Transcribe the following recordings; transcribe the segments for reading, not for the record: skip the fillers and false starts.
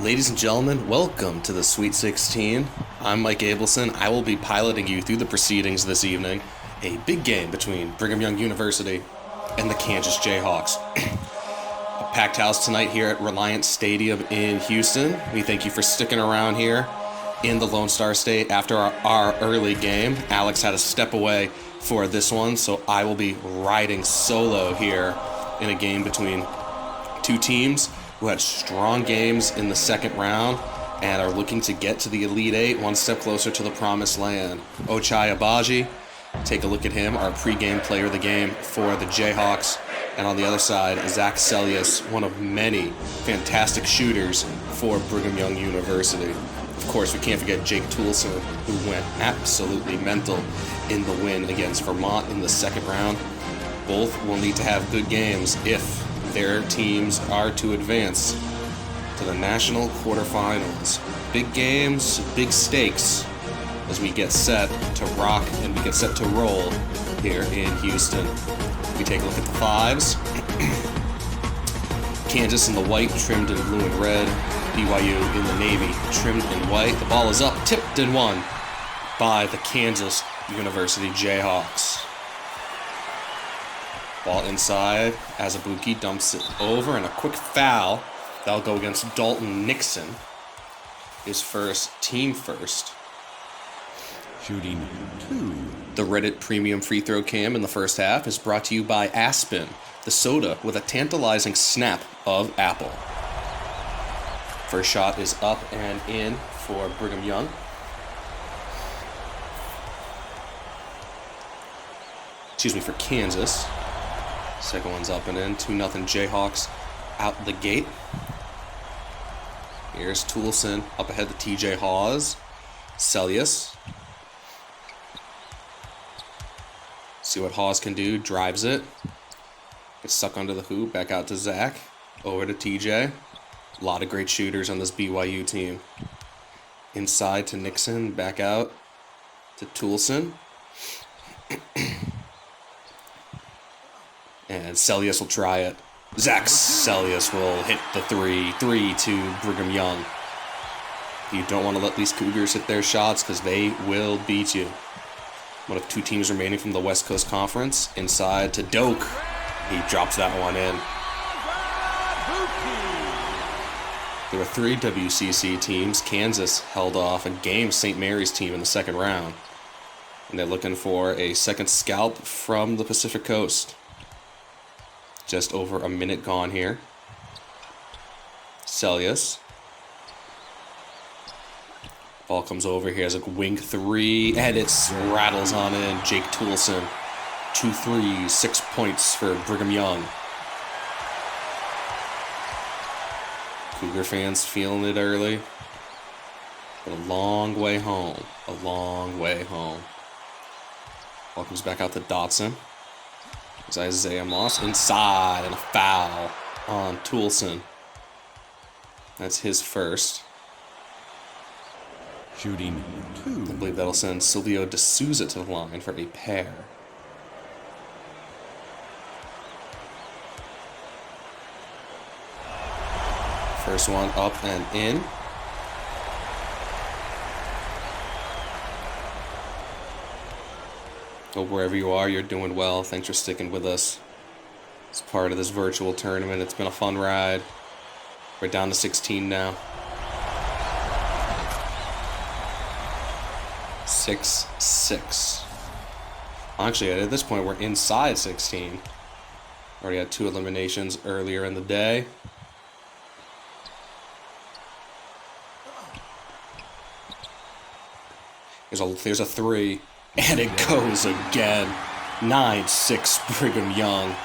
Ladies and gentlemen, welcome to the Sweet 16. I'm Mike Abelson. I will be piloting you through the proceedings this evening. A big game between Brigham Young University and the Kansas Jayhawks. A packed house tonight here at Reliance Stadium in Houston. We thank you for sticking around here in the Lone Star State after our early game. Alex had to step away for this one, so I will be riding solo here in a game between two teams who had strong games in the second round and are looking to get to the Elite Eight one step closer to the promised land. Ochai Agbaji, take a look at him, our pregame player of the game for the Jayhawks. And on the other side, Zach Celius, one of many fantastic shooters for Brigham Young University. Of course, we can't forget Jake Toulson, who went absolutely mental in the win against Vermont in the second round. Both will need to have good games if their teams are to advance to the national quarterfinals. Big games, big stakes as we get set to rock and we get set to roll here in Houston. We take a look at the fives. Kansas in the white, trimmed in blue and red. BYU in the navy, trimmed in white. The ball is up, tipped and won by the Kansas University Jayhawks. Ball inside, Azubuike dumps it over, and a quick foul. That'll go against Dalton Nixon. His first, team first. Shooting 2. The Reddit Premium Free Throw Cam in the first half is brought to you by Aspen, the soda with a tantalizing snap of apple. First shot is up and in for Brigham Young. For Kansas. Second one's up and in. 2-0 Jayhawks out the gate. Here's Toulson up ahead to TJ Hawes. Celius. See what Hawes can do. Drives it. Gets stuck under the hoop. Back out to Zach. Over to TJ. A lot of great shooters on this BYU team. Inside to Nixon. Back out to Toulson. And Celius will try it. Zach Celius will hit the 3. 3 to Brigham Young. You don't want to let these Cougars hit their shots because they will beat you. One of two teams remaining from the West Coast Conference. Inside to Doak. He drops that one in. There were 3 WCC teams. Kansas held off and gamed St. Mary's team in the second round. And they're looking for a second scalp from the Pacific Coast. Just over a minute gone here. Celius. Ball comes over here as a wing 3, and it rattles on in. Jake Toulson. 2 threes, 6 points for Brigham Young. Cougar fans feeling it early. But a long way home. A long way home. Ball comes back out to Dotson. There's Isaiah Moss inside and a foul on Toulson. That's his first. Shooting 2. I believe that'll send Silvio D'Souza to the line for a pair. First one up and in. Hope wherever you are, you're doing well. Thanks for sticking with us. It's part of this virtual tournament. It's been a fun ride. We're down to 16 now. 6-6. Actually, at this point, we're inside 16. Already had 2 eliminations earlier in the day. There's a 3. And it goes again. 9-6 Brigham Young.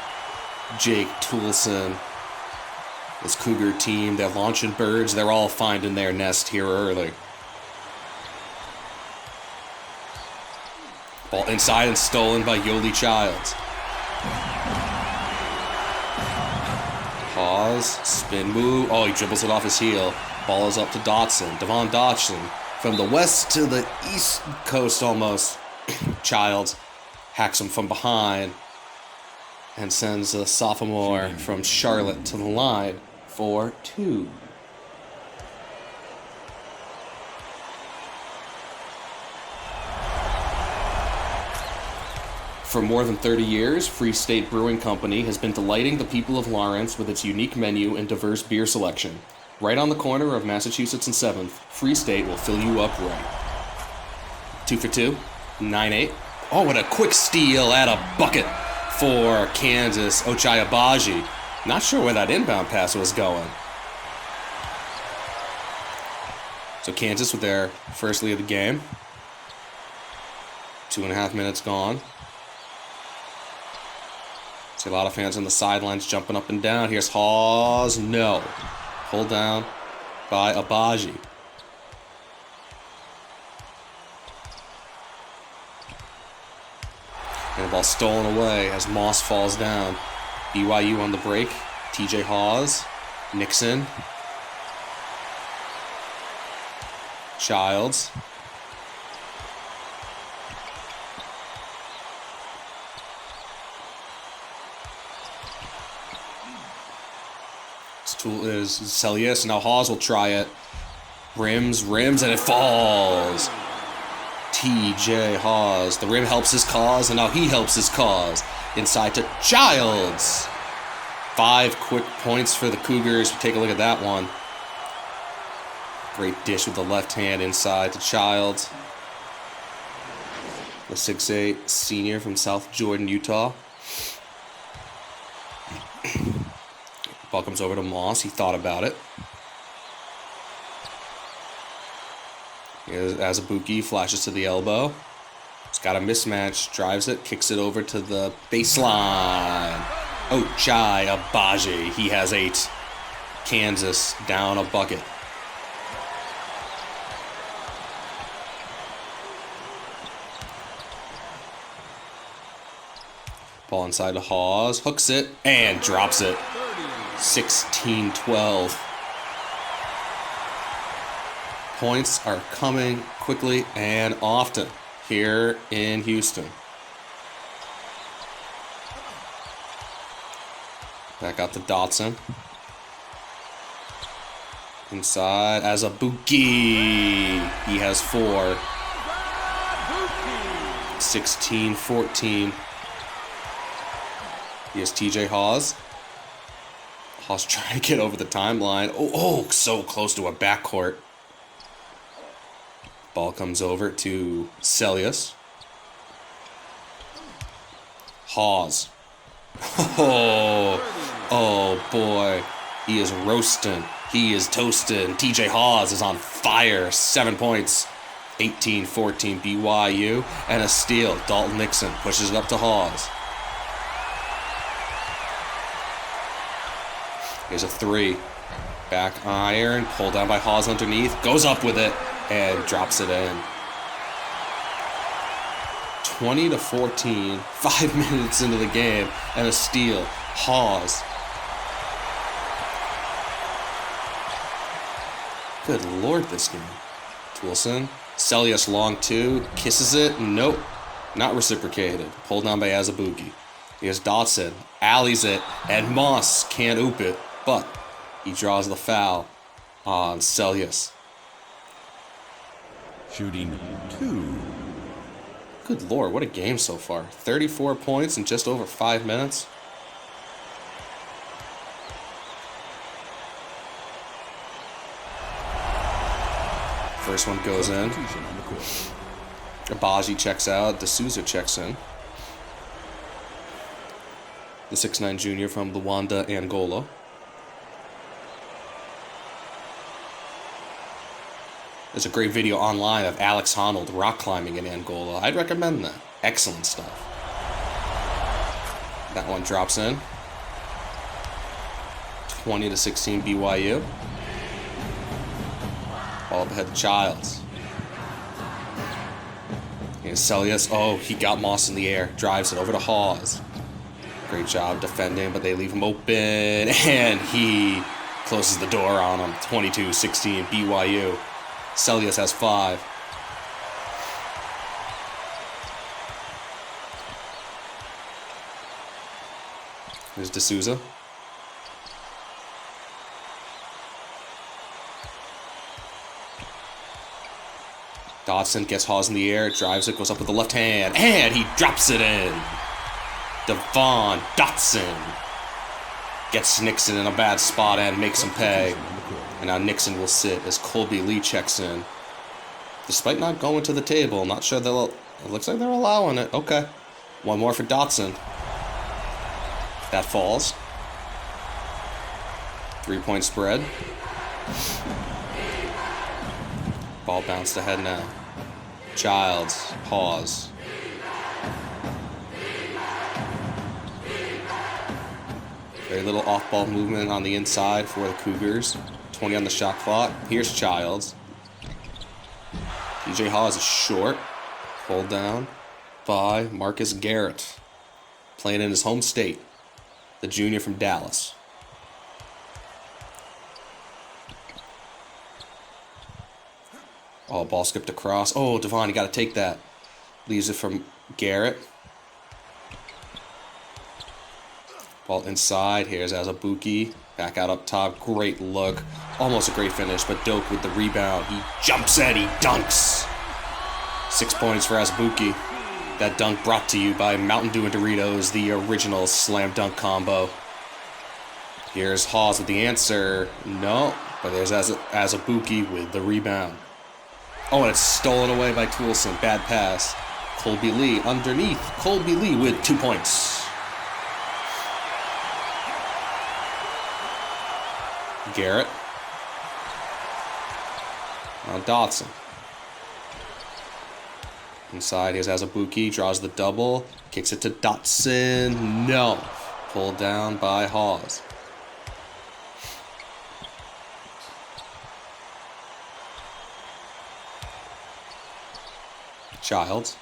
Jake Toulson. This Cougar team, they're launching birds. They're all finding their nest here early. Ball inside and stolen by Yoli Childs. Pause. Spin move. Oh, he dribbles it off his heel. Ball is up to Dotson. Devon Dotson. From the west to the east coast almost. Childs hacks him from behind and sends the sophomore from Charlotte to the line for 2. For more than 30 years, Free State Brewing Company has been delighting the people of Lawrence with its unique menu and diverse beer selection. Right on the corner of Massachusetts and 7th, Free State will fill you up right. 2 for 2, 9-8. Oh, what a quick steal at a bucket for Kansas, Ochai Agbaji. Not sure where that inbound pass was going. So Kansas with their first lead of the game. 2.5 minutes gone. See a lot of fans on the sidelines jumping up and down. Here's Hawes. No. Pulled down by Agbaji. And the ball stolen away as Moss falls down. BYU on the break. TJ Hawes. Nixon. Childs. This tool is Celius. Now Hawes will try it. Rims, and it falls. TJ Hawes. The rim helps his cause, and now he helps his cause. Inside to Childs. 5 quick points for the Cougars. Take a look at that one. Great dish with the left hand inside to Childs. The 6'8" senior from South Jordan, Utah. Ball comes over to Moss. He thought about it. Here's Azubuike, flashes to the elbow. He's got a mismatch, drives it, kicks it over to the baseline. Ochai Agbaji. He has 8. Kansas down a bucket. Ball inside to Hawes, hooks it, and drops it. 16-12. Points are coming quickly and often here in Houston. Back out to Dotson. Inside Azubuike. He has 4. 16-14. Here's TJ Hawes. Hawes trying to get over the timeline. Oh, so close to a backcourt. Ball comes over to Celius. Hawes. Oh boy. He is roasting. He is toasting. TJ Hawes is on fire. 7 points. 18-14 BYU. And a steal. Dalton Nixon pushes it up to Hawes. Here's a 3. Back iron. Pulled down by Hawes underneath. Goes up with it. And drops it in. 20-14. 5 minutes into the game. And a steal. Hawes. Good Lord, this game. Toulson. Celius long 2. Kisses it. Nope. Not reciprocated. Pulled down by Azubuike. Here's Dotson. Alleys it. And Moss can't oop it. But he draws the foul on Celius. Shooting 2. Good Lord, what a game so far. 34 points in just over 5 minutes. First one goes in. Agbaji checks out. D'Souza checks in. The 6'9" junior from Luanda, Angola. There's a great video online of Alex Honnold rock climbing in Angola. I'd recommend that. Excellent stuff. That one drops in. 20-16 BYU. Ball up ahead to Childs. Here's Celius. Oh, he got Moss in the air. Drives it over to Hawes. Great job defending, but they leave him open. And he closes the door on him. 22-16 BYU. Celius has 5. Here's D'Souza. Dotson gets Hawes in the air, drives it, goes up with the left hand, and he drops it in. Devon Dotson gets Nixon in a bad spot and makes him pay. And now Nixon will sit as Colby Lee checks in. Despite not going to the table, not sure they'll... It looks like they're allowing it. Okay. One more for Dotson. That falls. 3-point spread. Ball bounced ahead now. Childs. Pause. Very little off-ball movement on the inside for the Cougars. 20 on the shot clock. Here's Childs. DJ Hawes is short. Pulled down by Marcus Garrett. Playing in his home state. The junior from Dallas. Oh, ball skipped across. Oh, Devon, you got to take that. Leaves it from Garrett. Ball inside. Here's Azubuike. Back out up top. Great look. Almost a great finish, but Doak with the rebound. He jumps in. He dunks. 6 points for Azubuike. That dunk brought to you by Mountain Dew and Doritos, the original slam dunk combo. Here's Hawes with the answer. No, but there's Azubuike with the rebound. Oh, and it's stolen away by Toulson. Bad pass. Colby Lee underneath. Colby Lee with 2 points. Garrett. Now Dotson. Inside, here's Azubuike. Draws the double. Kicks it to Dotson. No. Pulled down by Hawes. Childs.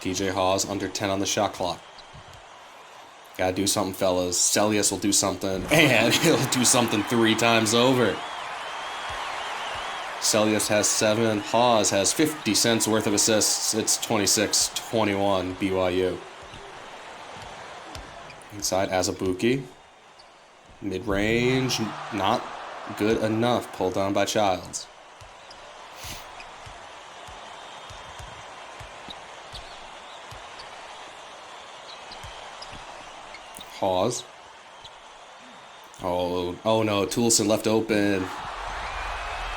DJ Hawes under 10 on the shot clock. Gotta do something, fellas. Celius will do something, and he'll do something 3 times over. Celius has 7. Hawes has 50 cents worth of assists. It's 26-21 BYU. Inside Azubuike. Mid-range, not good enough. Pulled down by Childs. Hawes. Oh no, Toulson left open.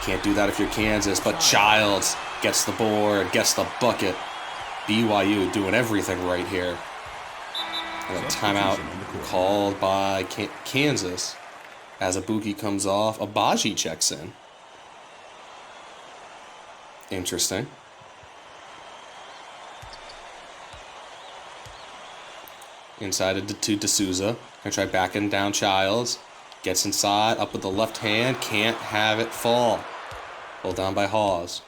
Can't do that if you're Kansas, but Childs gets the board, gets the bucket. BYU doing everything right here. And a timeout called by Kansas. Azubuike comes off. Agbaji checks in. Interesting. Inside to D'Souza. Gonna try backing down Childs. Gets inside, up with the left hand. Can't have it fall. Pulled down by Hawes.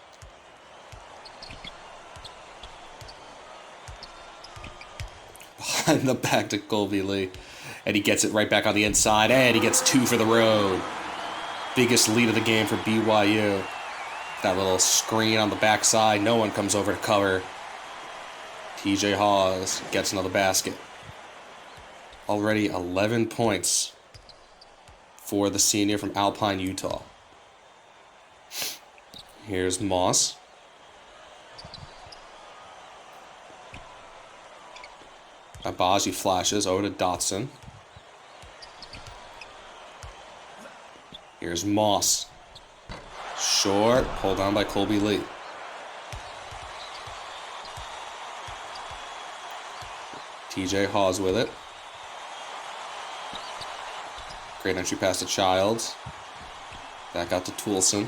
Behind the back to Colby Lee. And he gets it right back on the inside. And he gets 2 for the road. Biggest lead of the game for BYU. That little screen on the backside. No one comes over to cover. TJ Hawes gets another basket. Already 11 points for the senior from Alpine, Utah. Here's Moss. Agbaji flashes over to Dotson. Here's Moss. Short, pulled down by Colby Lee. TJ Hawes with it. Great entry pass to Childs. Back out to Toulson.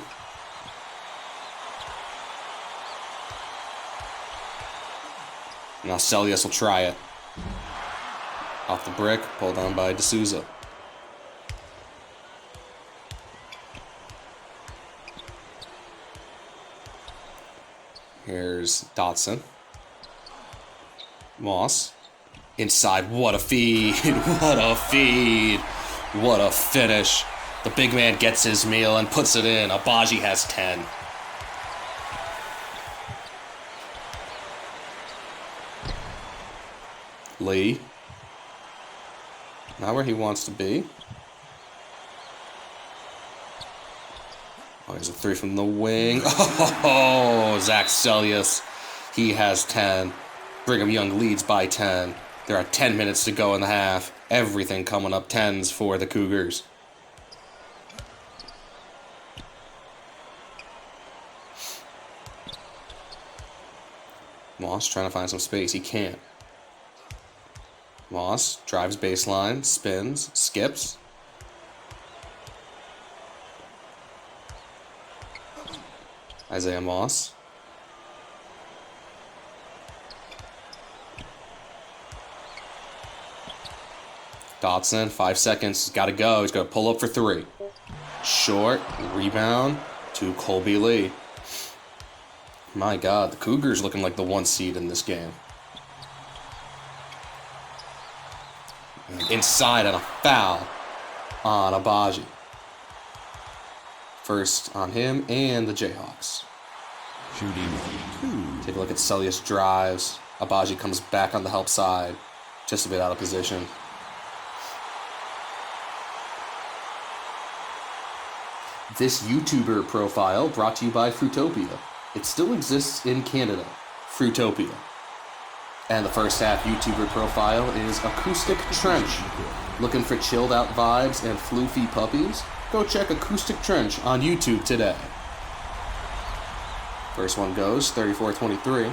Now Celius will try it. Off the brick, pulled down by D'Souza. Here's Dotson. Moss. Inside, what a feed, what a feed. What a finish. The big man gets his meal and puts it in. Agbaji has 10. Lee. Not where he wants to be. Oh, here's a three from the wing. Oh, Zach Sellius. He has 10. Brigham Young leads by 10. There are 10 minutes to go in the half. Everything coming up 10s for the Cougars. Moss trying to find some space. He can't. Moss drives baseline, spins, skips. Isaiah Moss. Dotson, 5 seconds. He's got to go. He's got to pull up for 3. Short, rebound to Colby Lee. My God, the Cougars looking like the 1 seed in this game. Inside and a foul on Abaji. First on him and the Jayhawks. Shooting 2. Take a look at Sellius drives. Abaji comes back on the help side. Just a bit out of position. This YouTuber profile brought to you by Fruitopia. It still exists in Canada. Fruitopia. And the first half YouTuber profile is Acoustic Trench. Looking for chilled out vibes and floofy puppies? Go check Acoustic Trench on YouTube today. First one goes, 34-23.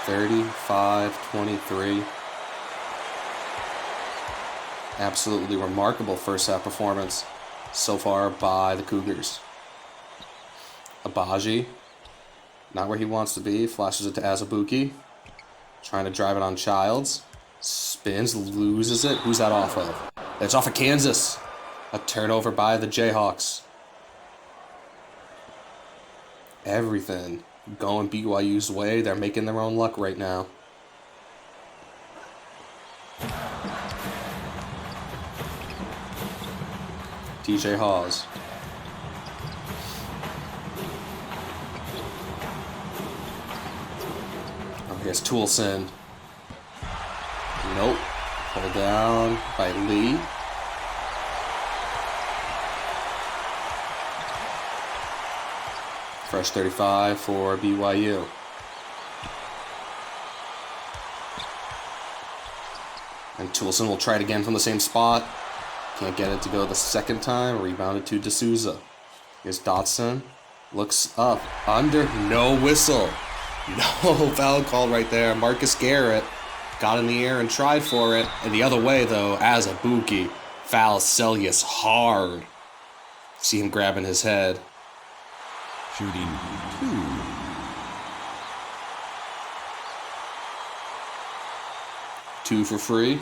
(35-23). Absolutely remarkable first half performance so far by the Cougars. Abaji, not where he wants to be, flashes it to Azubuike. Trying to drive it on Childs. Spins, loses it. Who's that off of? It's off of Kansas. A turnover by the Jayhawks. Everything going BYU's way. They're making their own luck right now. TJ Hawes. Oh, here's Toulson. Nope. Pulled down by Lee. Fresh 35 for BYU. And Toulson will try it again from the same spot. Can't get it to go the second time. Rebounded to D'Souza. Here's Dotson. Looks up. Under. No whistle. No foul call right there. Marcus Garrett got in the air and tried for it. And the other way, though, Azubuike fouls Sellius hard. See him grabbing his head. Shooting 2. Two for free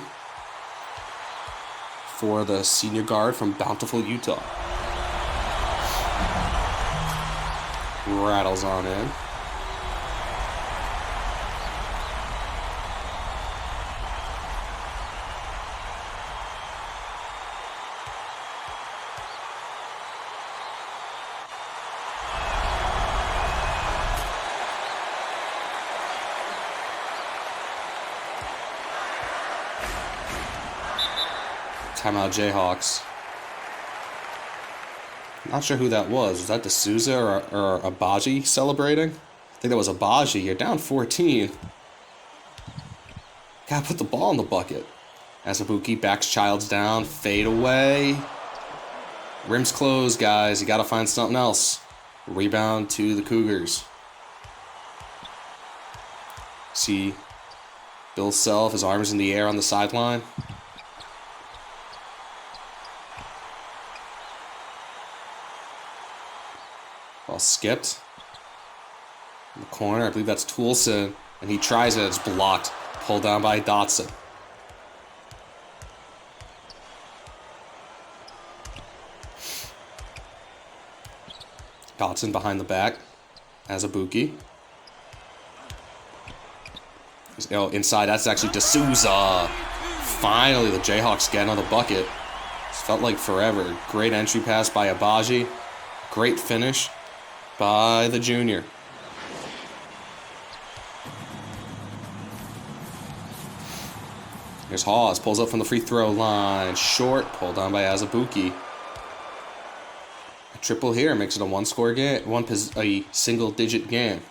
for the senior guard from Bountiful, Utah. Rattles on in. Timeout Jayhawks. Not sure who that was. Was that D'Souza or Abaji celebrating? I think that was Abaji. You're down 14. Gotta put the ball in the bucket. Azubuike backs Childs down. Fade away. Rim's closed, guys. You gotta find something else. Rebound to the Cougars. See Bill Self, his arms in the air on the sideline. Ball skipped. In the corner, I believe that's Toulson. And he tries it, it's blocked. Pulled down by Dotson. Dotson behind the back. Azubuike. Oh, inside, that's actually D'Souza. Finally, the Jayhawks get on the bucket. It's felt like forever. Great entry pass by Abaji. Great finish by the junior. Here's Hawes, pulls up from the free throw line. Short, pulled down by Azubuike. A triple here makes it a one-score game, a single-digit game.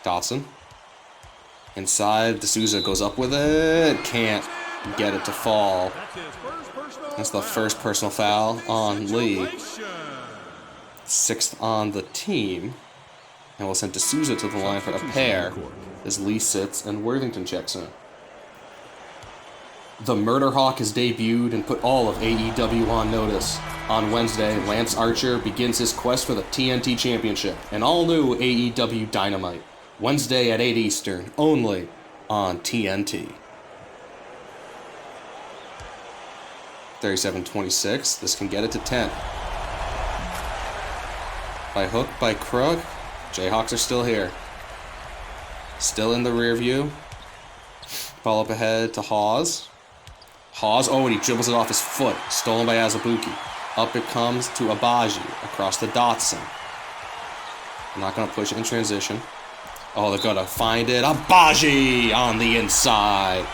Dotson. Inside, D'Souza goes up with it. Can't get it to fall. That's the first personal foul on Lee. 6th on the team. And we'll send D'Souza to the line for a pair as Lee sits and Worthington checks in. The Murder Hawk has debuted and put all of AEW on notice. On Wednesday, Lance Archer begins his quest for the TNT Championship, an all-new AEW Dynamite. Wednesday at 8 Eastern, only on TNT. 37-26, this can get it to 10. By hook, by crook, Jayhawks are still here. Still in the rear view. Ball up ahead to Hawes. Hawes, oh, and he dribbles it off his foot. Stolen by Azubuike. Up it comes to Abaji across the Dotson. Not going to push it in transition. Oh, they're going to find it. Abaji on the inside.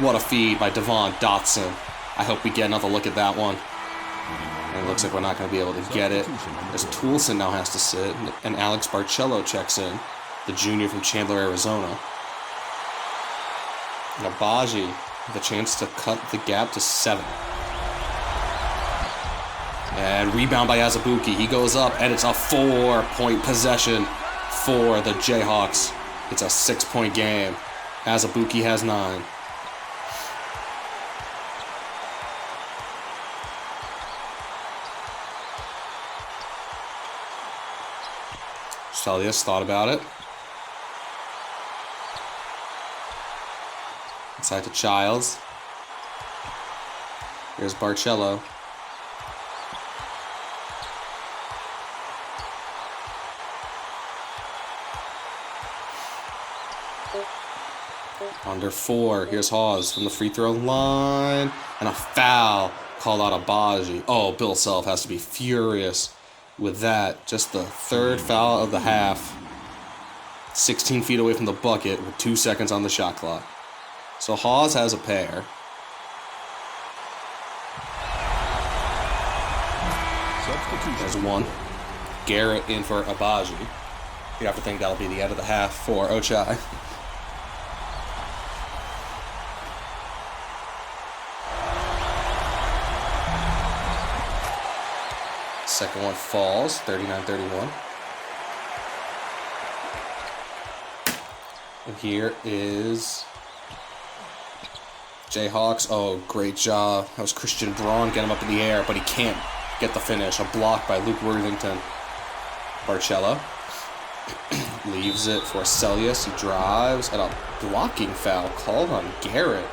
What a feed by Devon Dotson. I hope we get another look at that one. And it looks like we're not going to be able to get it, as Toulson now has to sit, and Alex Barcello checks in, the junior from Chandler, Arizona. And Abaji with a chance to cut the gap to 7. And rebound by Azubuike. He goes up, and it's a 4-point possession for the Jayhawks. It's a 6-point game. Azubuike has 9. Stelius thought about it. Inside to Childs. Here's Barcello. Under 4. Here's Hawes from the free throw line. And a foul called out Abaji. Oh, Bill Self has to be furious with that. Just the 3rd foul of the half. 16 feet away from the bucket with 2 seconds on the shot clock. So Hawes has a pair. There's 1. Garrett in for Abaji. You have to think that'll be the end of the half for Ochai. Second one falls, 39-31. And here is Jayhawks. Oh, great job. That was Christian Braun getting him up in the air, but he can't get the finish. A block by Luke Worthington. Barcello leaves it for Celius. He drives, and a blocking foul called on Garrett.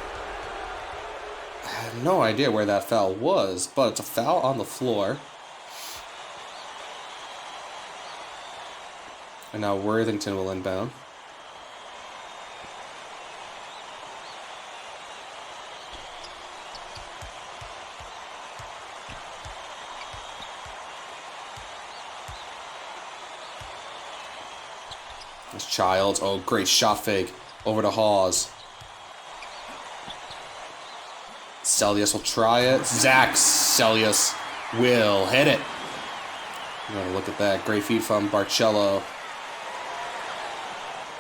I have no idea where that foul was, but it's a foul on the floor. And now Worthington will inbound. There's Childs. Oh, great shot fake over to Hawes. Celius will try it. Zach Celius will hit it. You're going to look at that. Great feed from Barcello.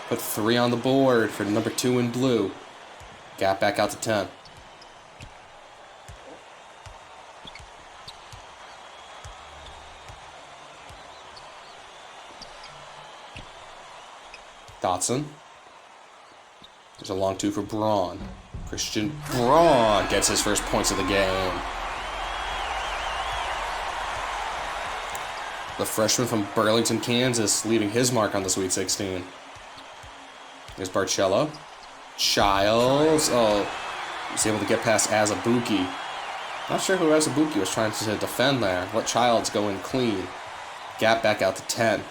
Put 3 on the board for number 2 in blue. Gap back out to 10. Dotson. There's a long 2 for Braun. Christian Braun gets his first points of the game. The freshman from Burlington, Kansas, leaving his mark on the Sweet 16. Here's Barcello. Childs. Oh, he's able to get past Azubuike. Not sure who Azubuike was trying to defend there. Let Childs go in clean. Gap back out to 10.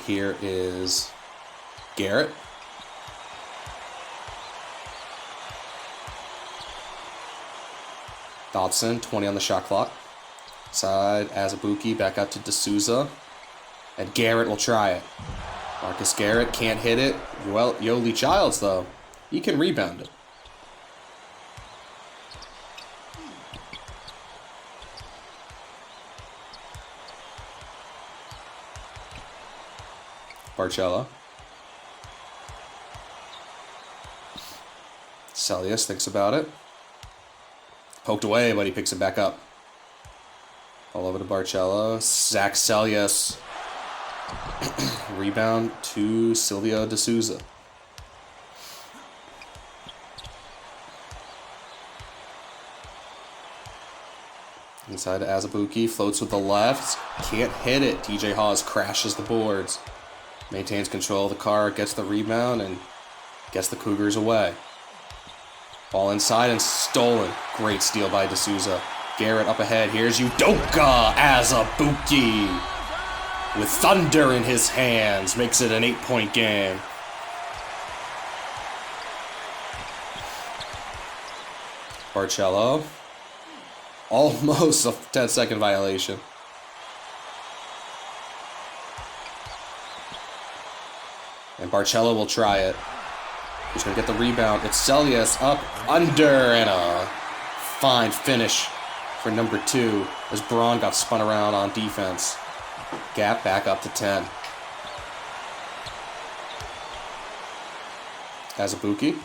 Here is Garrett. Dodson, 20 on the shot clock. Side, Azubuike, back out to D'Souza. And Garrett will try it. Marcus Garrett can't hit it. Well, Yoli Childs, though, he can rebound it. Barcello. Celius thinks about it. Poked away, but he picks it back up. All over to Barcello. Zach Celius. Rebound to Silvio D'Souza. Inside to Azubuike. Floats with the left. Can't hit it. TJ Haws crashes the boards. Maintains control of the car. Gets the rebound and gets the Cougars away. Ball inside and stolen. Great steal by D'Souza. Garrett up ahead. Here's Udoka Azubuike. With thunder in his hands. Makes it an 8-point game. Barcello. Almost a 10-second violation. And Barcello will try it. He's going to get the rebound. It's Celius up, under, and a fine finish for number 2 as Braun got spun around on defense. Gap back up to 10. Azubuike.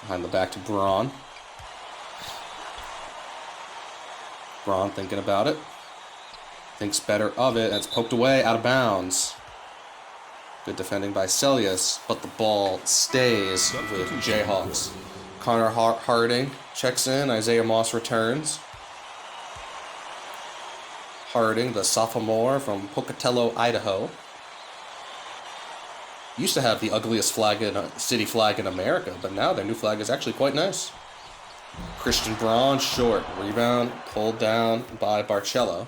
Behind the back to Braun. Braun thinking about it. Thinks better of it, and it's poked away, out of bounds. Good defending by Celius, but the ball stays with Jayhawks. Connor Harding checks in. Isaiah Moss returns. Harding, the sophomore from Pocatello, Idaho. Used to have the ugliest city flag in America, but now their new flag is actually quite nice. Christian Braun, short. Rebound pulled down by Barcello.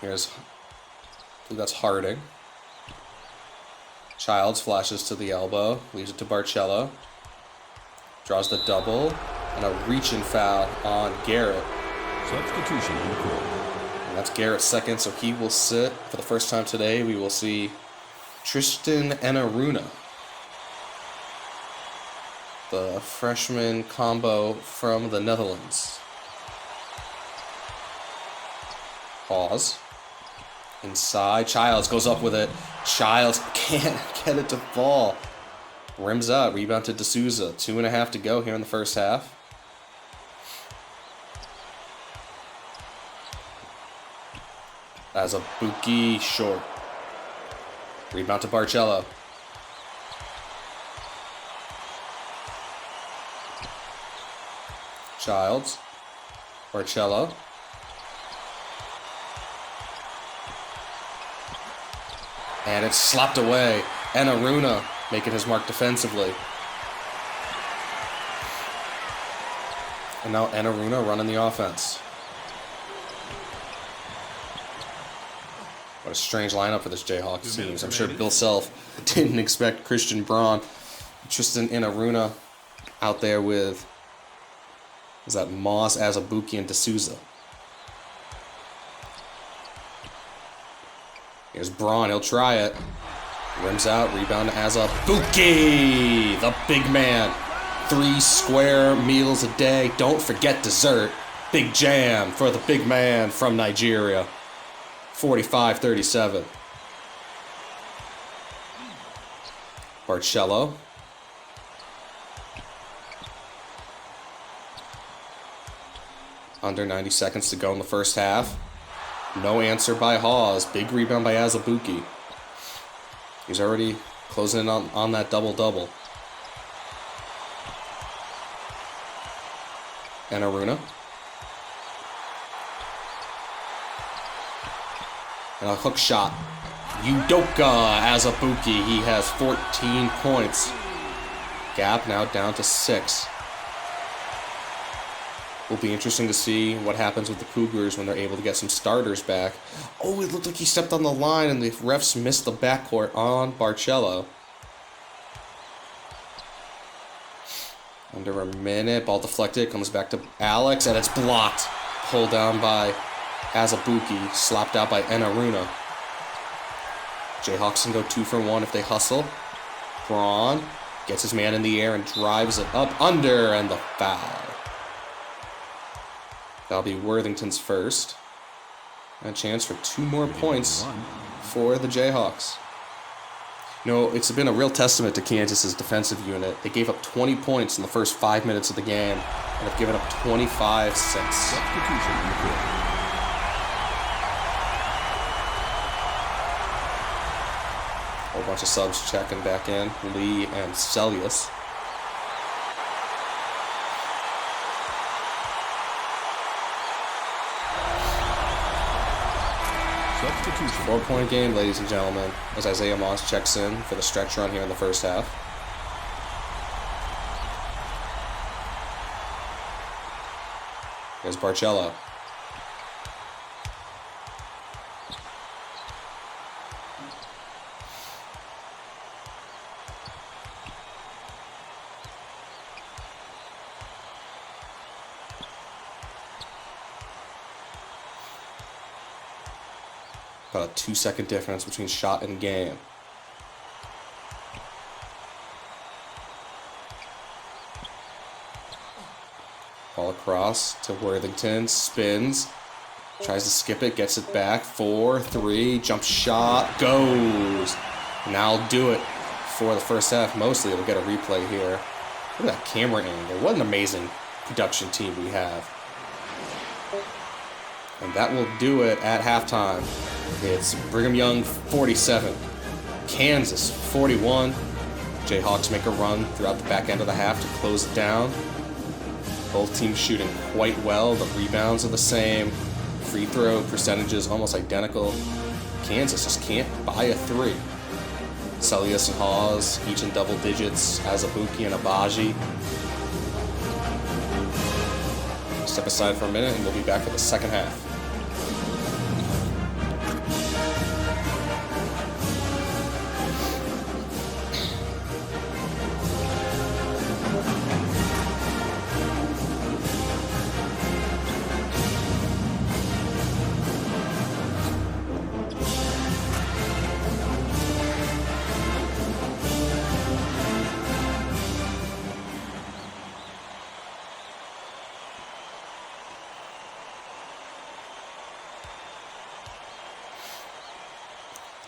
Here's, I think that's Harding. Childs flashes to the elbow, leaves it to Barcello. Draws the double, and a reach-in foul on Garrett. Substitution in court. And that's Garrett's second, so he will sit. For the first time today, we will see Tristan Enaruna, the freshman combo from the Netherlands. Pause. Inside, Childs goes up with it. Childs can't get it to fall. Rims out, rebound to D'Souza. 2.5 to go here in the first half. Azubuike short. Rebound to Barcello. Childs. Barcello. And it's slapped away. Enaruna making his mark defensively. And now Enaruna running the offense. What a strange lineup for this Jayhawks team. I'm sure Bill Self didn't expect Christian Braun, Tristan Enaruna out there with, is that Moss, Azubuike, and D'Souza. Here's Braun, he'll try it. Rims out, rebound to Azubuike, the big man. 3 square meals a day. Don't forget dessert. Big jam for the big man from Nigeria. 45-37. Barcello. Under 90 seconds to go in the first half. No answer by Hawes. Big rebound by Azubuike. He's already closing in on that double-double. Enaruna. And a hook shot. Udoka Azubuike. He has 14 points. Gap now down to 6. Will be interesting to see what happens with the Cougars when they're able to get some starters back. Oh, it looked like he stepped on the line and the refs missed the backcourt on Barcello. Under a minute, ball deflected, comes back to Alex, and it's blocked. Pulled down by Azubuike, slapped out by Enaruna. Jayhawks can go 2 for 1 if they hustle. Braun gets his man in the air and drives it up under, and the foul. That'll be Worthington's first. And a chance for 2 more points for the Jayhawks. You know, it's been a real testament to Kansas's defensive unit. They gave up 20 points in the first 5 minutes of the game and have given up 25 since. Substitution in the court. Whole bunch of subs checking back in. Lee and Celius. Substitution. 4-point game, ladies and gentlemen, as Isaiah Moss checks in for the stretch run here in the first half. Here's Barcello. About a 2-second difference between shot and game. Ball across to Worthington, spins, tries to skip it, gets it back, 4-3, jump shot, goes. Now I'll do it for the first half. Mostly we'll get a replay here. Look at that camera angle. What an amazing production team we have. And that will do it at halftime. It's Brigham Young 47, Kansas 41. Jayhawks make a run throughout the back end of the half to close it down. Both teams shooting quite well. The rebounds are the same. Free throw percentages almost identical. Kansas just can't buy a 3. Celius and Hawes each in double digits. Azubuike and Abaji. Step aside for a minute and we'll be back for the second half.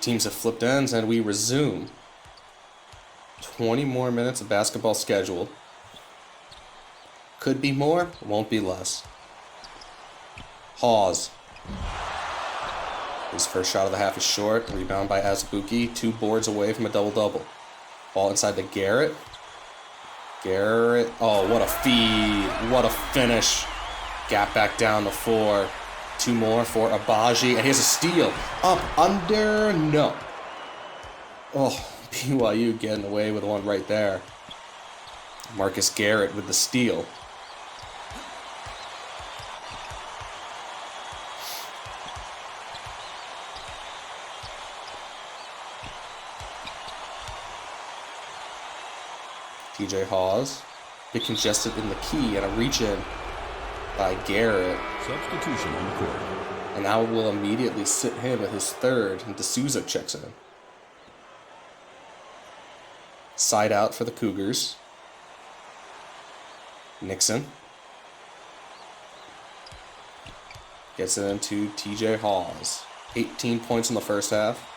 Teams have flipped ends and we resume. 20 more minutes of basketball scheduled. Could be more, won't be less. Hawes. His first shot of the half is short. Rebound by Azubuike. 2 boards away from a double-double. Ball inside to Garrett. Garrett. Oh, what a feed. What a finish. Gap back down to 4. 2 more for Abaji, and here's a steal. Up, under, no. Oh, BYU getting away with one right there. Marcus Garrett with the steal. TJ Hawes, bit congested in the key, and a reach-in by Garrett. Substitution on the court. And now we'll immediately sit him at his third, and D'Souza checks in. Side out for the Cougars. Nixon. Gets it into TJ Hawes. 18 points in the first half.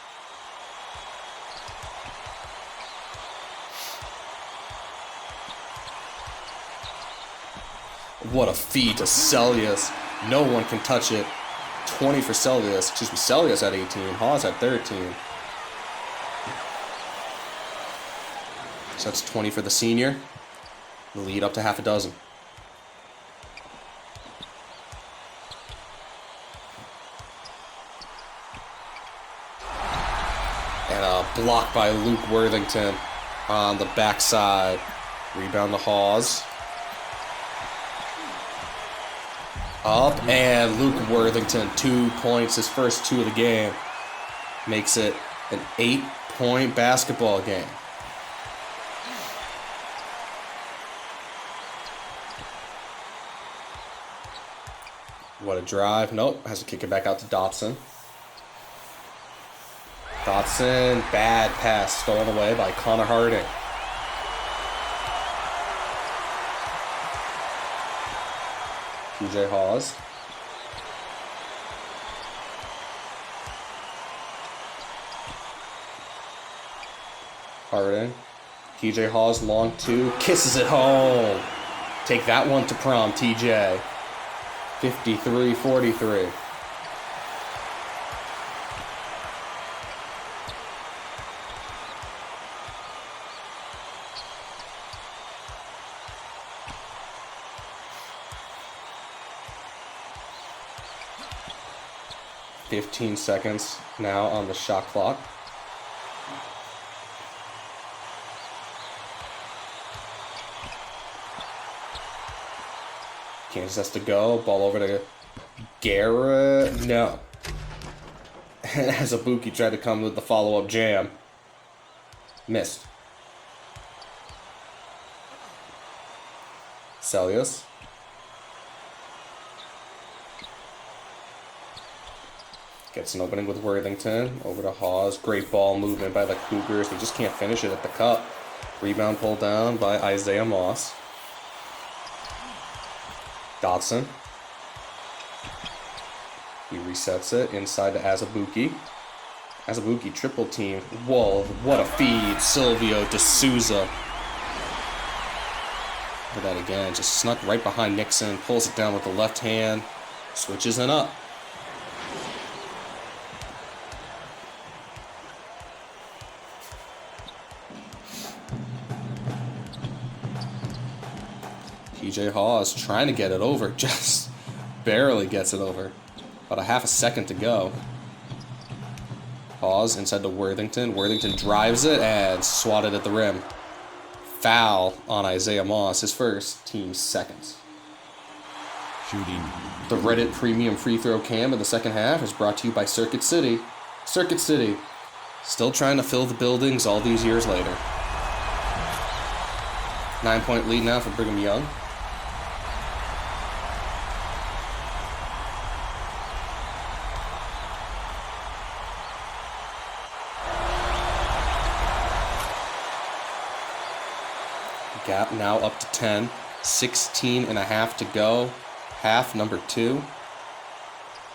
What a feed to Celius. No one can touch it. 20 for Celius. Excuse me, Celius at 18. Hawes at 13. So that's 20 for the senior. The lead up to half a dozen. And a block by Luke Worthington on the backside. Rebound to Hawes. Up, and Luke Worthington, 2 points, his first 2 of the game. Makes it an 8-point basketball game. What a drive. Nope, has to kick it back out to Dotson. Dotson, bad pass, stolen away by Connor Harding. TJ Hawes. Harding. TJ Hawes, long 2, kisses it home. Take that one to prom, TJ. 53-43. "15 seconds now on the shot clock. Kansas has to go. Ball over to Garrett. No. As Azubuike tried to come with the follow-up jam. Missed. Celius. Gets an opening with Worthington. Over to Hawes. Great ball movement by the Cougars. They just can't finish it at the cup. Rebound pulled down by Isaiah Moss. Dotson. He resets it inside to Azubuike. Azubuike triple team. Whoa, what a feed. Silvio D'Souza. Look at that again. Just snuck right behind Nixon. Pulls it down with the left hand. Switches it up. TJ Hawes trying to get it over, just barely gets it over. About a half a second to go. Hawes inside to Worthington. Worthington drives it and swatted at the rim. Foul on Isaiah Moss, his first, team's second. Shooting. The Reddit Premium Free Throw Cam in the second half is brought to you by Circuit City. Circuit City, still trying to fill the buildings all these years later. 9-point lead now for Brigham Young. Gap now up to 10. 16 and a half to go. Half number 2.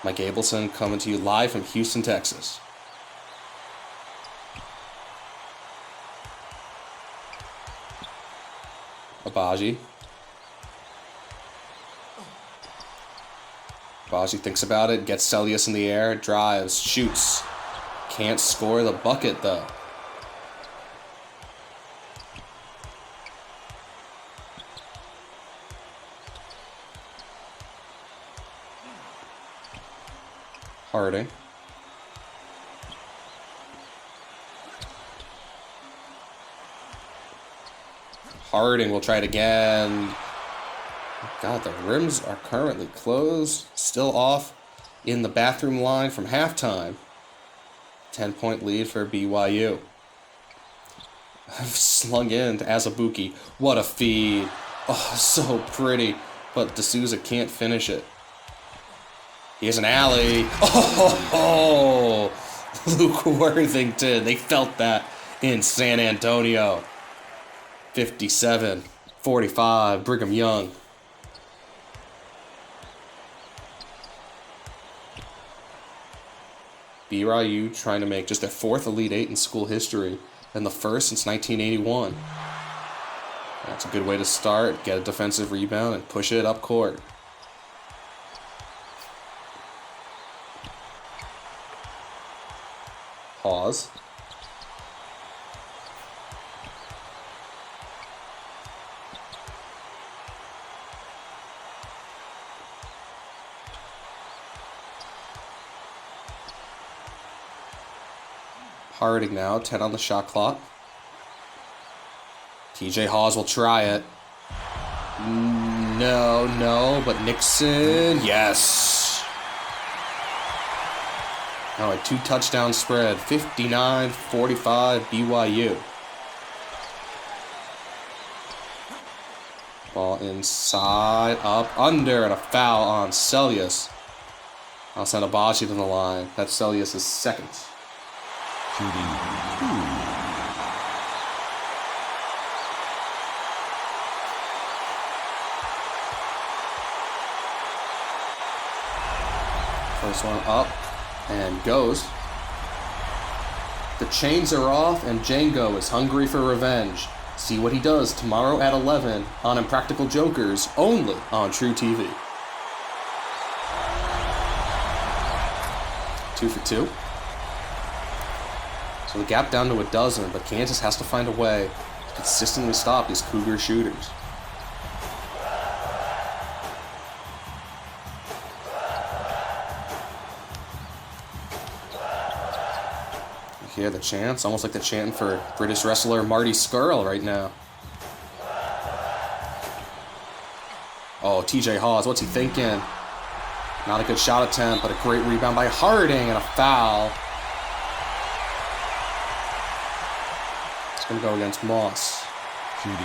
Mike Abelson coming to you live from Houston, Texas. Abaji. Abaji thinks about it, gets Celius in the air, drives, shoots. Can't score the bucket though. Harding. Harding will try it again. God, the rims are currently closed. Still off in the bathroom line from halftime. 10-point lead for BYU. Slung in to Azubuike. What a feed. Oh, so pretty. But D'Souza can't finish it. Here's an alley. Oh, Luke Worthington. They felt that in San Antonio. 57-45, Brigham Young. BYU trying to make just their 4th Elite 8 in school history and the first since 1981. That's a good way to start. Get a defensive rebound and push it up court. Pause. Harding now, 10 on the shot clock. TJ Hawes will try it. No, but Nixon, yes. Now a 2-touchdown spread, 59-45 BYU. Ball inside, up, under, and a foul on Celius. I'll send Abashi to the line. That's Celius' second. Shooting 2. First one up and goes. The chains are off and Django is hungry for revenge. See what he does tomorrow at 11 on Impractical Jokers, only on True TV. 2 for 2. So the gap down to a dozen, but Kansas has to find a way to consistently stop these Cougar shooters. You hear the chants, almost like the chanting for British wrestler Marty Scurll right now. Oh, TJ Hawes, what's he thinking? Not a good shot attempt, but a great rebound by Harding and a foul. It's going to go against Moss. Shooting 2.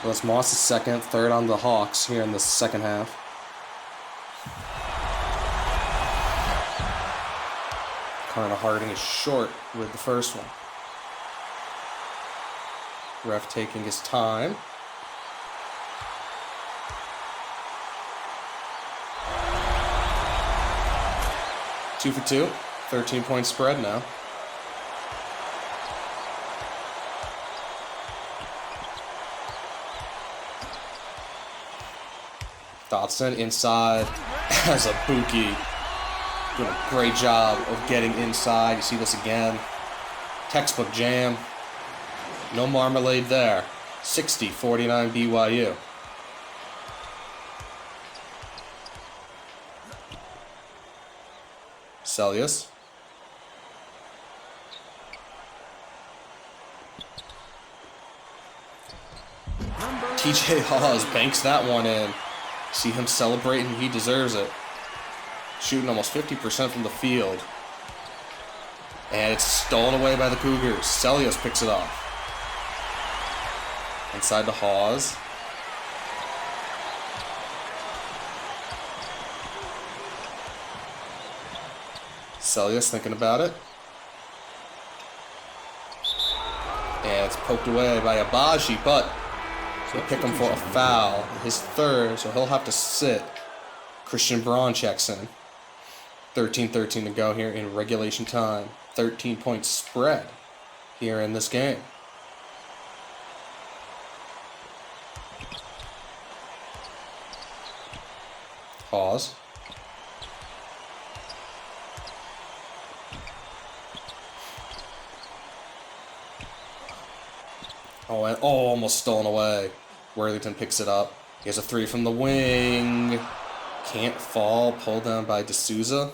So that's Moss' second, third on the Hawks here in the second half. Connor Harding is short with the first one. Ref taking his time. Two for 2, 13-point spread now. Dotson inside as a Buki. Doing a great job of getting inside. You see this again. Textbook jam. No marmalade there. 60-49 BYU. Celius. TJ Hawes banks that one in. See him celebrating. He deserves it. Shooting almost 50% from the field. And it's stolen away by the Cougars. Celius picks it off. Inside to Hawes. Celius thinking about it. And it's poked away by Abaji, but they pick him for a foul. His third, so he'll have to sit. Christian Braun checks in. 13-13 to go here in regulation time. 13-point spread here in this game. Pause. Almost stolen away. Worthington picks it up. He has a three from the wing. Can't fall. Pulled down by D'Souza.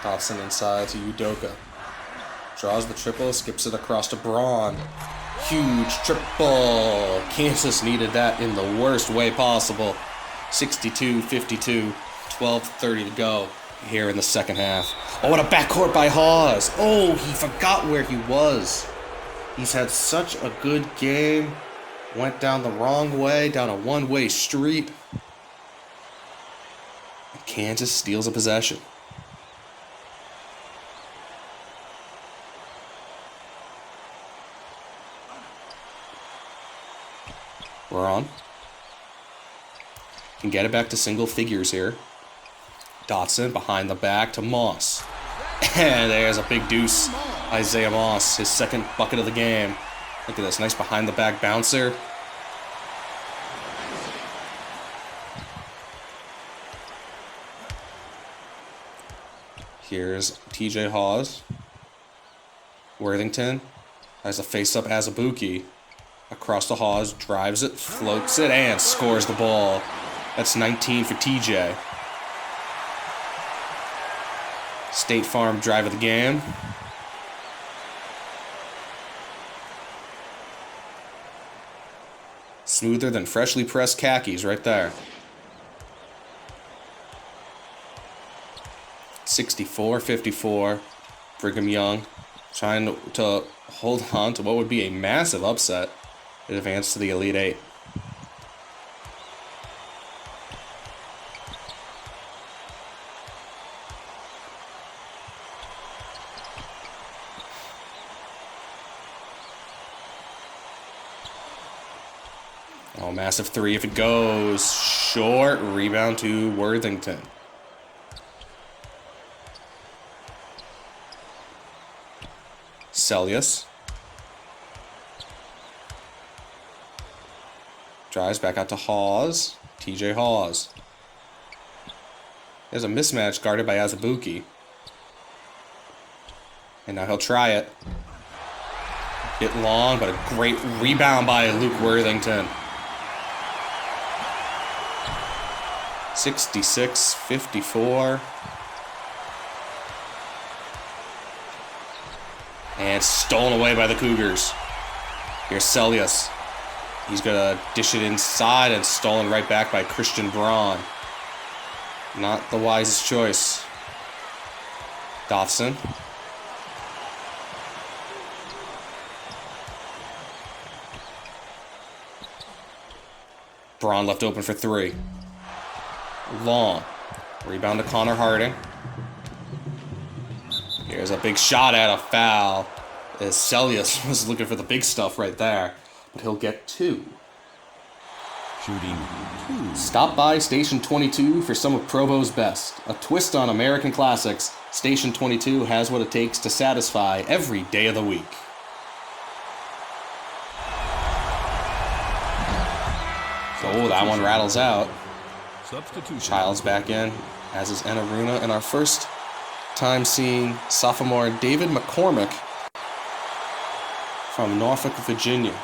Dobson inside to Udoka. Draws the triple, skips it across to Braun. Huge triple. Kansas needed that in the worst way possible. 62-52, 12:30 to go here in the second half. Oh, what a backcourt by Hawes. Oh, he forgot where he was. He's had such a good game. Went down the wrong way, down a one-way street. Kansas steals a possession. We're on. Can get it back to single figures here. Dotson behind the back to Moss. And there's a big deuce. Isaiah Moss, his second bucket of the game. Look at this, nice behind the back bouncer. Here's TJ Hawes. Worthington has a face-up Azubuike. Across the Hawes, drives it, floats it, and scores the ball. That's 19 for TJ. State Farm drive of the game. Smoother than freshly pressed khakis right there. 64-54. Brigham Young trying to hold on to what would be a massive upset and advance to the Elite Eight. Oh, massive three if it goes. Short rebound to Worthington. Celius. Drives back out to Hawes. TJ Hawes. There's a mismatch guarded by Azubuike. And now he'll try it. Bit long, but a great rebound by Luke Worthington. 66-54. And stolen away by the Cougars. Here's Celius. He's going to dish it inside and stolen right back by Christian Braun. Not the wisest choice. Dotson. Braun left open for three. Long. Rebound to Connor Harding. Here's a big shot at a foul. As Celius was looking for the big stuff right there. But he'll get two. Shooting 2. Stop by Station 22 for some of Provo's best. A twist on American classics, Station 22 has what it takes to satisfy every day of the week. Oh, that one rattles out. Substitution. Childs back in, as is Enaruna, and our first time seeing sophomore David McCormick from Norfolk, Virginia.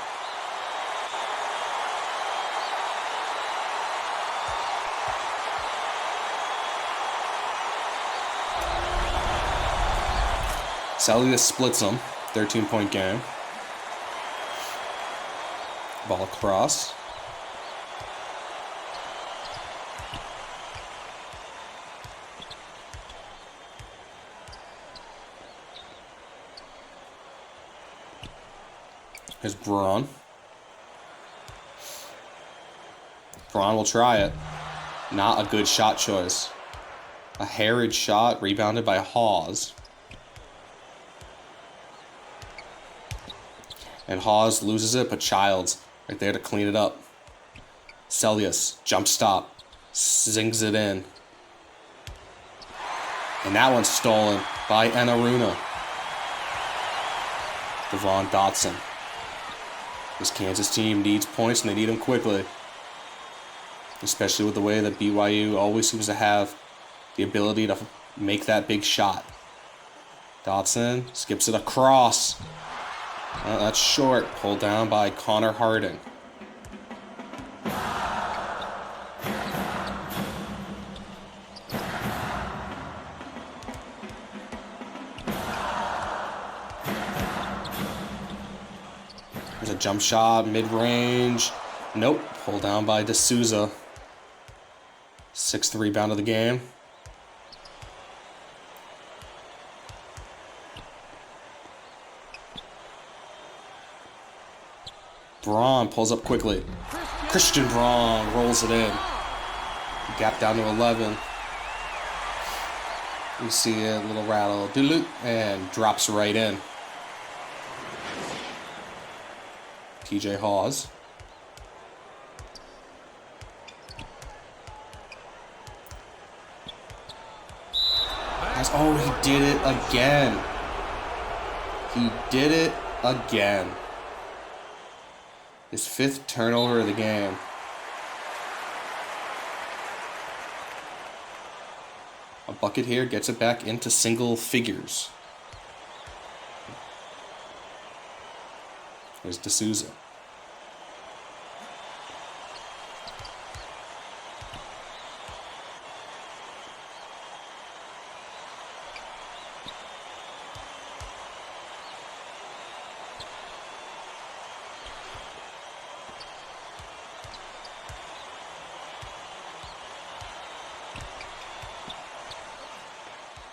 Celius splits them, 13-point game. Ball across. Here's Braun. Braun will try it. Not a good shot choice. A harried shot rebounded by Hawes. And Hawes loses it, but Childs right there to clean it up. Celius, jump stop. Zings it in. And that one's stolen by Enaruna. Devon Dotson. This Kansas team needs points, and they need them quickly. Especially with the way that BYU always seems to have the ability to make that big shot. Dotson skips it across. That's short. Pulled down by Connor Harding. There's a jump shot, mid-range. Nope. Pulled down by D'Souza. Sixth rebound of the game. Braun pulls up quickly. Christian Braun rolls it in. Gap down to 11. We see a little rattle. And drops right in. TJ Hawes. Oh, he did it again. He did it again. His fifth turnover of the game. A bucket here gets it back into single figures. There's D'Souza.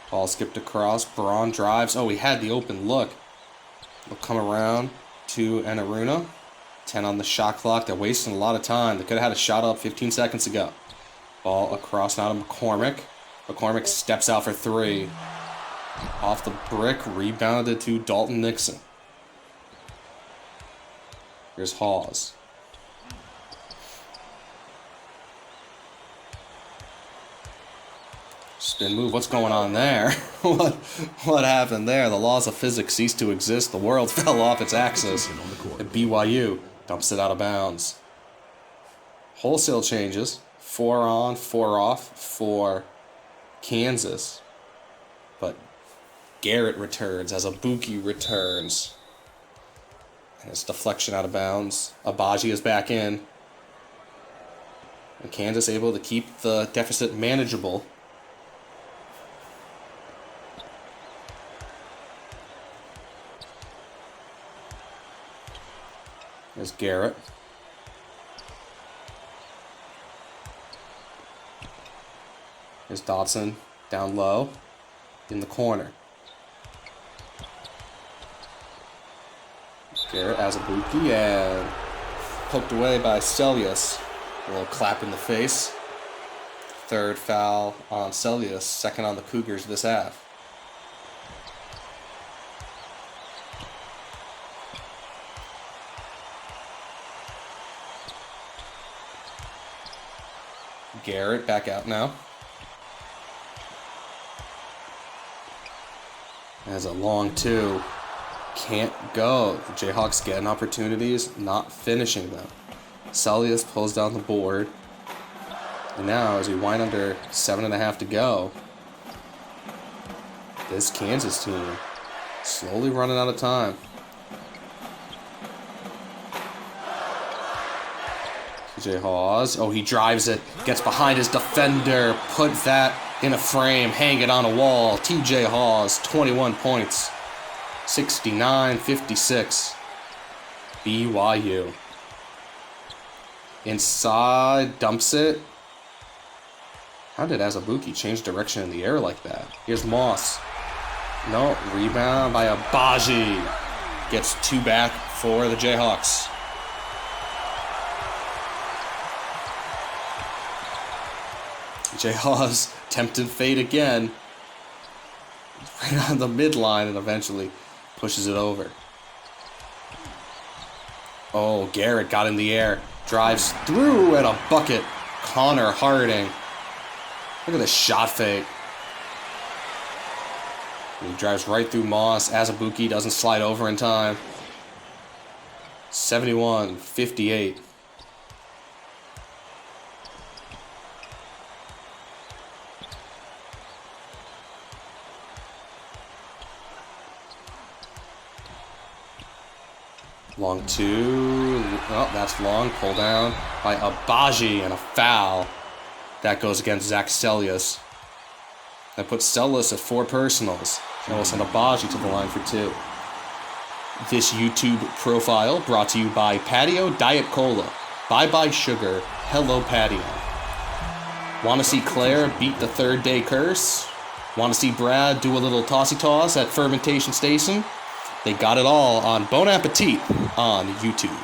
Ball skipped across. Braun drives. Oh, he had the open look. They'll come around to Enaruna. 10 on the shot clock. They're wasting a lot of time. They could have had a shot up 15 seconds ago. Ball across now to McCormick. McCormick steps out for three. Off the brick. Rebounded to Dalton Nixon. Here's Hawes. Spin move. What's going on there? What happened there? The laws of physics ceased to exist. The world fell off its axis. And BYU dumps it out of bounds. Wholesale changes. 4 on, 4 off for Kansas. But Garrett returns as Abuki returns. And it's deflection out of bounds. Abaji is back in. And Kansas able to keep the deficit manageable. There's Garrett. There's Dodson down low in the corner. Garrett as Abuki and poked away by Celius. A little clap in the face. Third foul on Celius, second on the Cougars this half. Garrett back out now. As a long two. Can't go. The Jayhawks getting opportunities, not finishing them. Celius pulls down the board. And now, as we wind under 7.5 to go, this Kansas team slowly running out of time. TJ Hawes. Oh, he drives it. Gets behind his defender. Put that in a frame. Hang it on a wall. TJ Hawes, 21 points. 69-56. BYU. Inside. Dumps it. How did Azubuike change direction in the air like that? Here's Moss. No. Rebound by Abaji. Gets 2 back for the Jayhawks. Jay Hawes tempted fate again. Right on the midline and eventually pushes it over. Oh, Garrett got in the air. Drives through and a bucket. Connor Harding. Look at this shot fake. He drives right through Moss. Azubuike doesn't slide over in time. 71-58. Long two. Oh, that's long. Pull down by Abaji and a foul. That goes against Zach Celius. That puts Celius at 4 personals. And will send Abaji to the line for 2. This YouTube profile brought to you by Patio Diet Cola. Bye-bye sugar. Hello Patio. Want to see Claire beat the 3rd day curse? Want to see Brad do a little tossy-toss at Fermentation Station? They got it all on Bon Appetit on YouTube.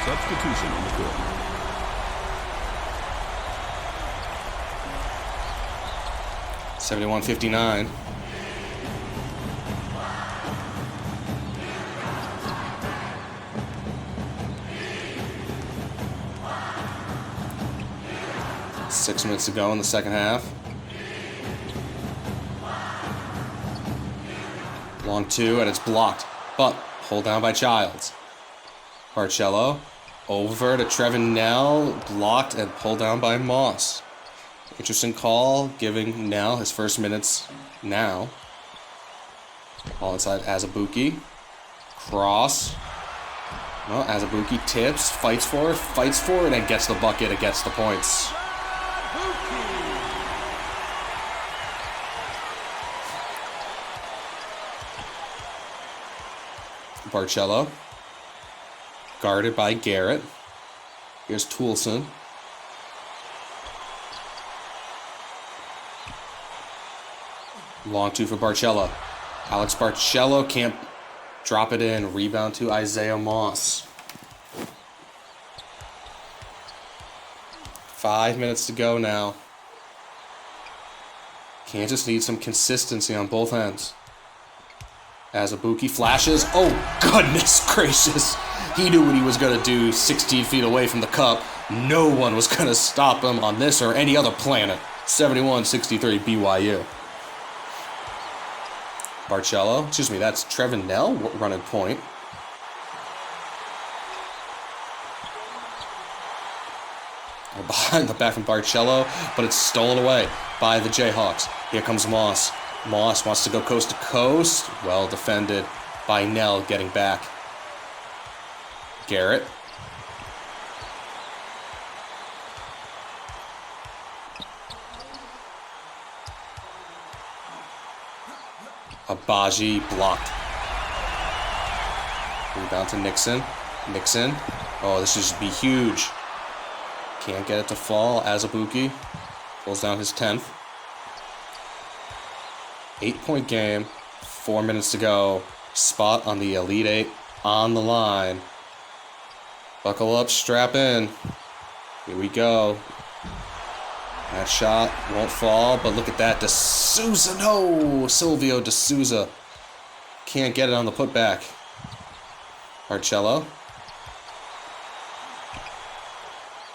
Substitution on the court. $71-59. Six minutes to go in the second half. Long two, and it's blocked. But pulled down by Childs. Barcello over to Trevin Nell. Blocked and pulled down by Moss. Interesting call, giving Nell his first minutes now. Ball inside Azubuike. Cross. Well, Azubuike tips, fights for it, and gets the bucket and gets the points. Barcello Guarded by Garrett. Here's Toulson. Long two for Barcello. Alex Barcello can't drop it in. Rebound to Isaiah Moss. 5 minutes to go now. Kansas needs some consistency on both ends. As Abuki flashes. Oh, goodness gracious. He knew what he was going to do 16 feet away from the cup. No one was going to stop him on this or any other planet. 71-63 BYU. Barcello. Excuse me, that's Trevin Nell running point. Behind the back from Barcello, but it's stolen away by the Jayhawks. Here comes Moss. Moss wants to go coast to coast. Well defended by Nell, getting back. Garrett. Abaji blocked. Rebound to Nixon. Nixon. Oh, this should be huge. Can't get it to fall. Azubuike pulls down his 10th. 8-point game. 4 minutes to go. Spot on the Elite Eight on the line. Buckle up, strap in. Here we go. That shot won't fall, but look at that. D'Souza, no! Silvio D'Souza can't get it on the putback. Barcello.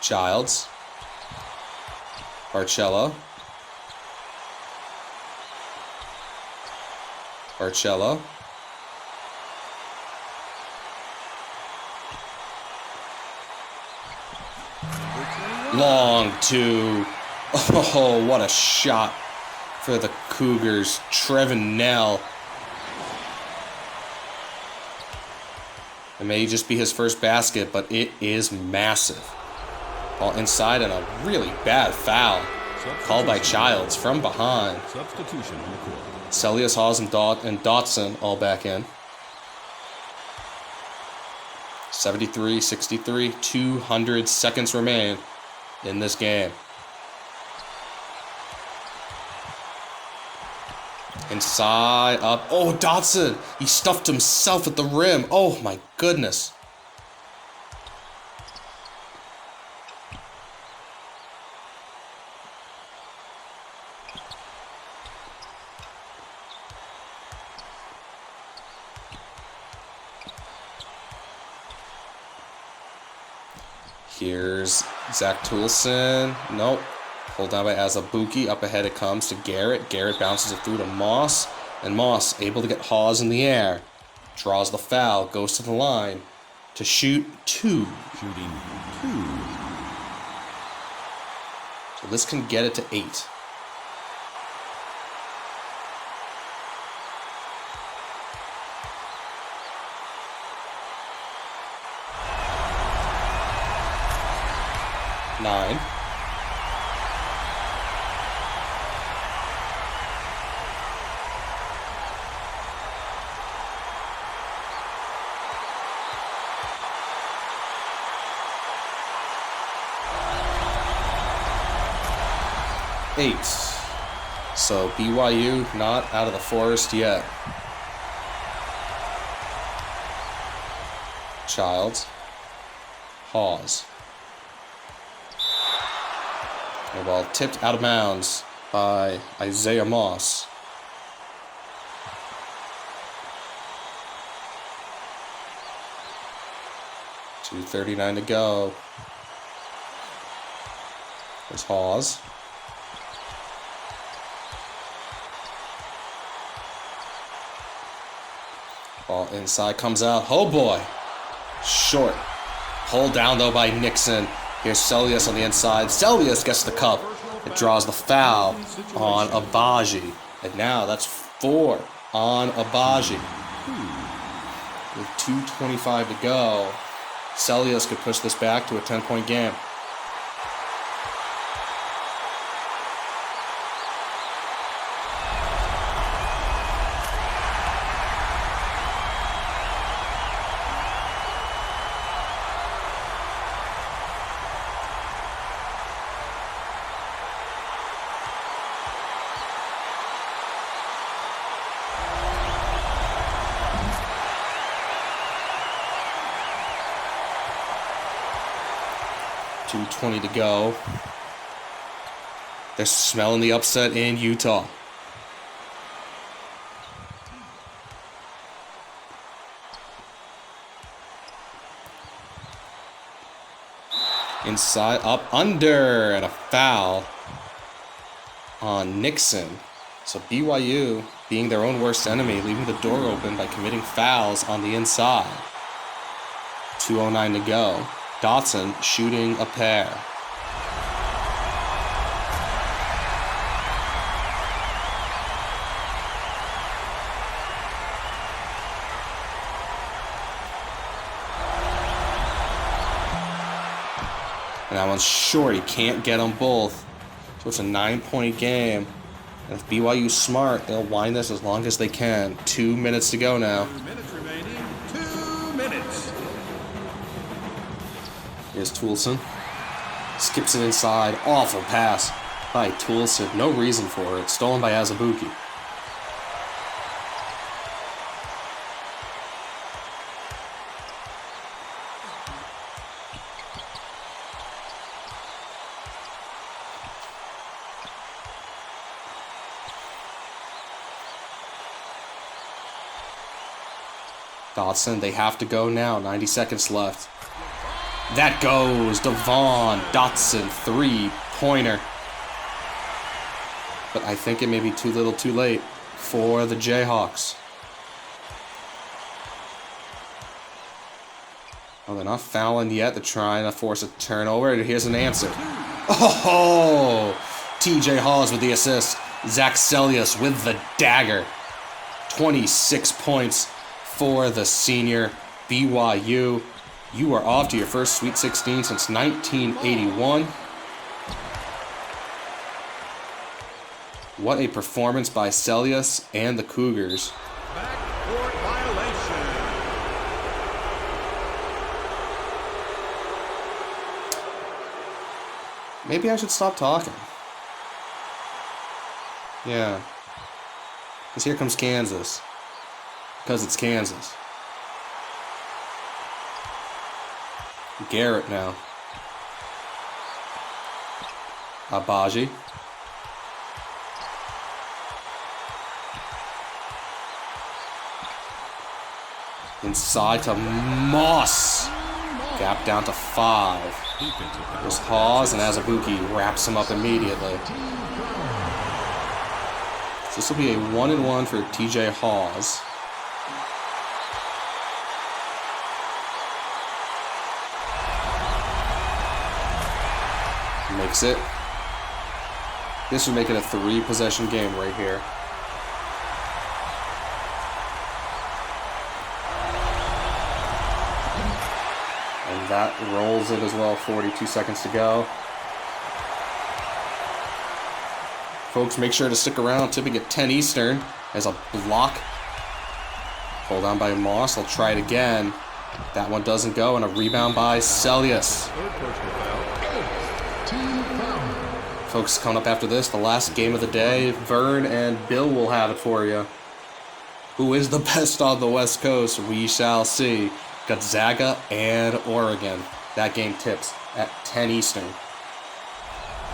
Childs. Barcello. Barcello. Long two. Oh, what a shot for the Cougars. Trevin Nell. It may just be his first basket, but it is massive. Ball inside and a really bad foul called by Childs from behind. Substitution on the court. Celius, Hawes, and Dotson all back in. 73-63, 200 seconds remain in this game. Inside, up. Oh, Dotson! He stuffed himself at the rim. Oh, my goodness. Here's Zach Toulson. Nope. Pulled down by Azubuike. Up ahead it comes to Garrett. Garrett bounces it through to Moss. And Moss able to get Hawes in the air. Draws the foul. Goes to the line to shoot two. Shooting 2. So this can get it to 8. Nine. Eight. So BYU not out of the forest yet. Childs. Hawes. And ball tipped out of bounds by Isaiah Moss. .239 to go. There's Hawes. Ball inside, comes out. Oh boy. Short. Pulled down though by Nixon. Here's Celius on the inside. Celius gets the cup. It draws the foul on Abaji. And now that's 4 on Abaji. With 2:25 to go, Celius could push this back to a 10-point game. 2:20 to go. They're smelling the upset in Utah. Inside, up, under, and a foul on Nixon. So BYU, being their own worst enemy, leaving the door open by committing fouls on the inside. 2:09 to go. Dotson shooting a pair. And that one's short. He can't get them both. So it's a 9-point game. And if BYU's smart, they'll wind this as long as they can. 2 minutes to go now. 2 minutes remaining. 2 minutes. Here's Toulson. Skips it inside. Awful pass by Toulson. No reason for it. Stolen by Azubuike. Dotson, they have to go now. 90 seconds left. That goes. Devon Dotson, 3-pointer. But I think it may be too little too late for the Jayhawks. Oh, they're not fouling yet. They're trying to force a turnover. And here's an answer. Oh! TJ Hawes with the assist. Zach Sellius with the dagger. 26 points for the senior. BYU, you are off to your first Sweet 16 since 1981. What a performance by Sellius and the Cougars. Backcourt violation. Maybe I should stop talking. Yeah. Because here comes Kansas. Because it's Kansas. Garrett now. Abaji. Inside to Moss. Gap down to 5. There's Hawes, and Azubuike wraps him up immediately. So this will be a 1-and-1 for TJ Hawes. Makes it. This would make it a 3-possession game right here. And that rolls it as well. 42 seconds to go. Folks, make sure to stick around. Tipping at 10 Eastern as a block. Pulled down by Moss. I'll try it again. That one doesn't go, and a rebound by Sellius. Folks, coming up after this, the last game of the day. Vern and Bill will have it for you. Who is the best on the West Coast? We shall see. Gonzaga and Oregon. That game tips at 10 Eastern.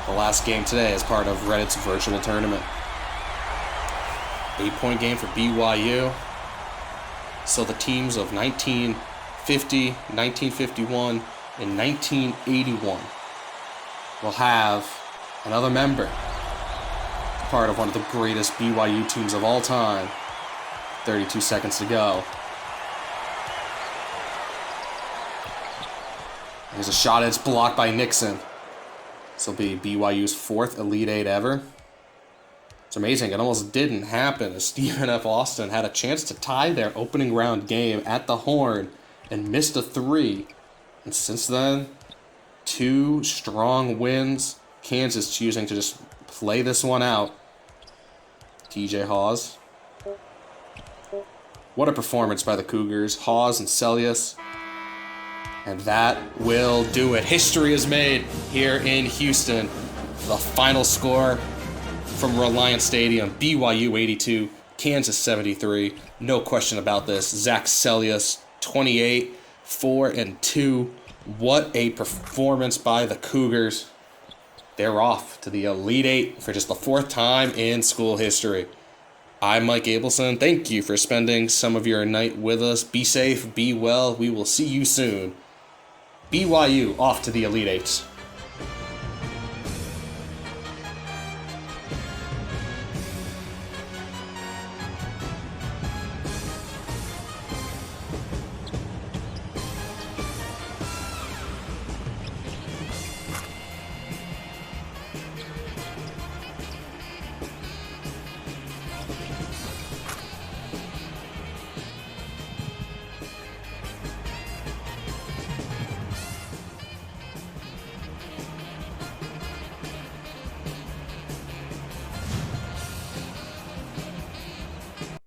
The last game today is part of Reddit's virtual tournament. 8-point game for BYU. So the teams of 1950, 1951, and 1981 will have another member, part of one of the greatest BYU teams of all time. 32 seconds to go. There's a shot, it's blocked by Nixon. This will be BYU's 4th Elite Eight ever. It's amazing, it almost didn't happen as Stephen F. Austin had a chance to tie their opening round game at the Horn and missed a 3. And since then, 2 strong wins. Kansas choosing to just play this one out. TJ Hawes. What a performance by the Cougars. Hawes and Sellius. And that will do it. History is made here in Houston. The final score from Reliant Stadium. BYU 82, Kansas 73. No question about this. Zach Sellius, 28, 4 and 2. What a performance by the Cougars. They're off to the Elite Eight for just the 4th time in school history. I'm Mike Abelson. Thank you for spending some of your night with us. Be safe, be well. We will see you soon. BYU off to the Elite Eights.